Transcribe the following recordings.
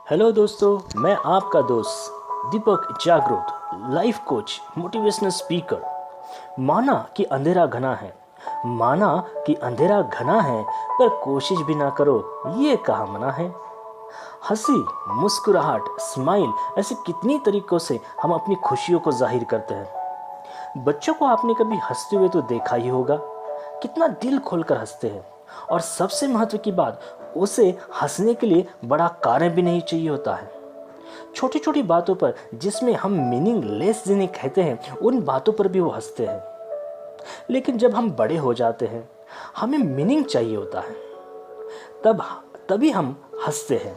Hello दोस्तों, मैं आपका दोस्त दीपक जागरूक, लाइफ कोच, मोटिवेशनल स्पीकर। माना कि अंधेरा घना है, माना कि अंधेरा घना है, पर कोशिश भी ना करो, ये कहाँ मना है। हंसी, मुस्कुराहट, स्माइल, ऐसे कितनी तरीकों से हम अपनी खुशियों को जाहिर करते हैं। बच्चों को आपने कभी हंसते हुए तो देखा ही होगा, कितना दिल खोलकर हंसते हैं। और सबसे महत्व की बात, उसे हंसने के लिए बड़ा कारण भी नहीं चाहिए होता है। छोटी छोटी बातों पर जिसमें हम मीनिंगलेस जिन्हें कहते हैं, उन बातों पर भी वो हंसते हैं। लेकिन जब हम बड़े हो जाते हैं, हमें मीनिंग चाहिए होता है, तभी हम हंसते हैं।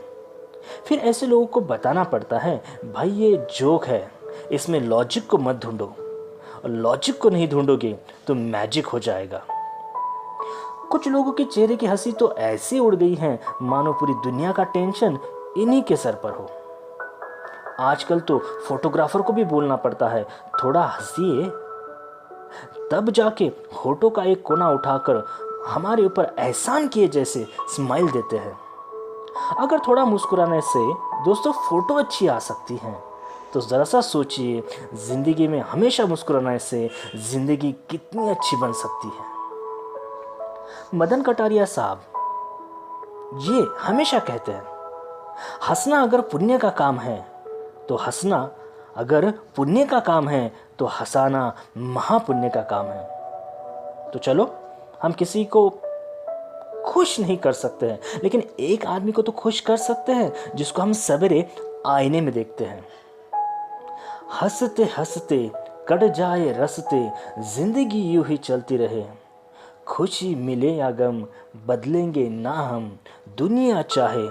फिर ऐसे लोगों को बताना पड़ता है, भाई ये जोक है, इसमें लॉजिक को मत ढूंढो, और लॉजिक को नहीं ढूंढोगे तो मैजिक हो जाएगा। कुछ लोगों के चेहरे की हंसी तो ऐसी उड़ गई है, मानो पूरी दुनिया का टेंशन इन्हीं के सर पर हो। आजकल तो फोटोग्राफर को भी बोलना पड़ता है, थोड़ा हंसिए, तब जाके होठों का एक कोना उठाकर हमारे ऊपर एहसान किए जैसे स्माइल देते हैं। अगर थोड़ा मुस्कुराने से दोस्तों फोटो अच्छी आ सकती है, तो ज़रा सा सोचिए, ज़िंदगी में हमेशा मुस्कुराने से ज़िंदगी कितनी अच्छी बन सकती है। मदन कटारिया साहब ये हमेशा कहते हैं, हंसना अगर पुण्य का काम है तो हंसना, अगर पुण्य का काम है तो हंसाना महापुण्य का काम है। तो चलो, हम किसी को खुश नहीं कर सकते हैं, लेकिन एक आदमी को तो खुश कर सकते हैं जिसको हम सवेरे आईने में देखते हैं। हंसते हंसते कट जाए रस्ते, जिंदगी यूं ही चलती रहे, खुशी मिले या गम बदलेंगे ना हम, दुनिया चाहे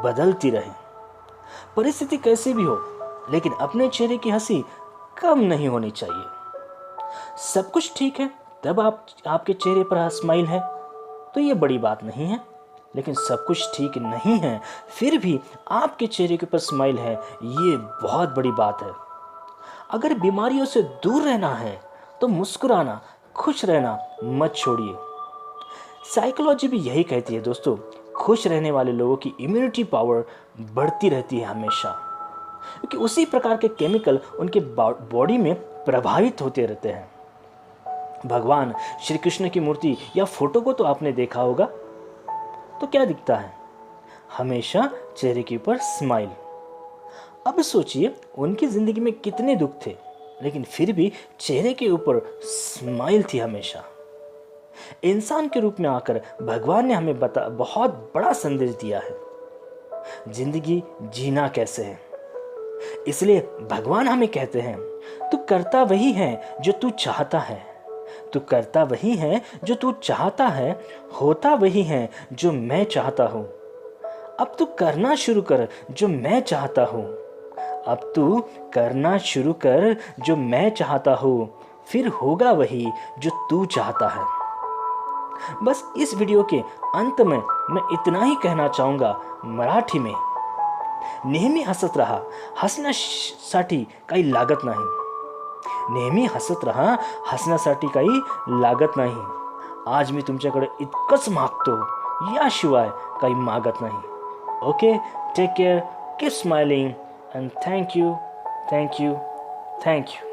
बदलती रहे। परिस्थिति कैसी भी हो, लेकिन अपने चेहरे की हंसी कम नहीं होनी चाहिए। सब कुछ ठीक है, तब आपके चेहरे पर स्माइल है तो ये बड़ी बात नहीं है। लेकिन सब कुछ ठीक नहीं है, फिर भी आपके चेहरे के ऊपर स्माइल है, ये बहुत बड़ी बात है। अगर बीमारियों से दूर रहना है तो मुस्कुराना, खुश रहना मत छोड़िए। साइकोलॉजी भी यही कहती है दोस्तों, खुश रहने वाले लोगों की इम्यूनिटी पावर बढ़ती रहती है हमेशा, क्योंकि उसी प्रकार के केमिकल उनके बॉडी में प्रभावित होते रहते हैं। भगवान श्री कृष्ण की मूर्ति या फोटो को तो आपने देखा होगा, तो क्या दिखता है? हमेशा चेहरे के ऊपर स्माइल। अब सोचिए, उनकी जिंदगी में कितने दुख थे, लेकिन फिर भी चेहरे के ऊपर स्माइल थी हमेशा। इंसान के रूप में आकर भगवान ने हमें बहुत बड़ा संदेश दिया है, जिंदगी जीना कैसे है। इसलिए भगवान हमें कहते हैं, तू करता वही है जो तू चाहता है, तू करता वही है जो तू चाहता है, होता वही है जो मैं चाहता हूँ। अब तू करना शुरू कर जो मैं चाहता हूँ, अब तू करना शुरू कर जो मैं चाहता हूँ, फिर होगा वही जो तू चाहता है। बस इस वीडियो के अंत में मैं इतना ही कहना चाहूँगा मराठी में, नेहमी हसत रहा, हसण्यासाठी काही लागत नाही। नेहमी हसत रहा, हसण्यासाठी काही लागत नाही। आज मी तुमच्याकडे इतकंच मागतो, याशिवाय काही मागत नाही। Okay, take care, keep smiling, and thank you, thank you, thank you.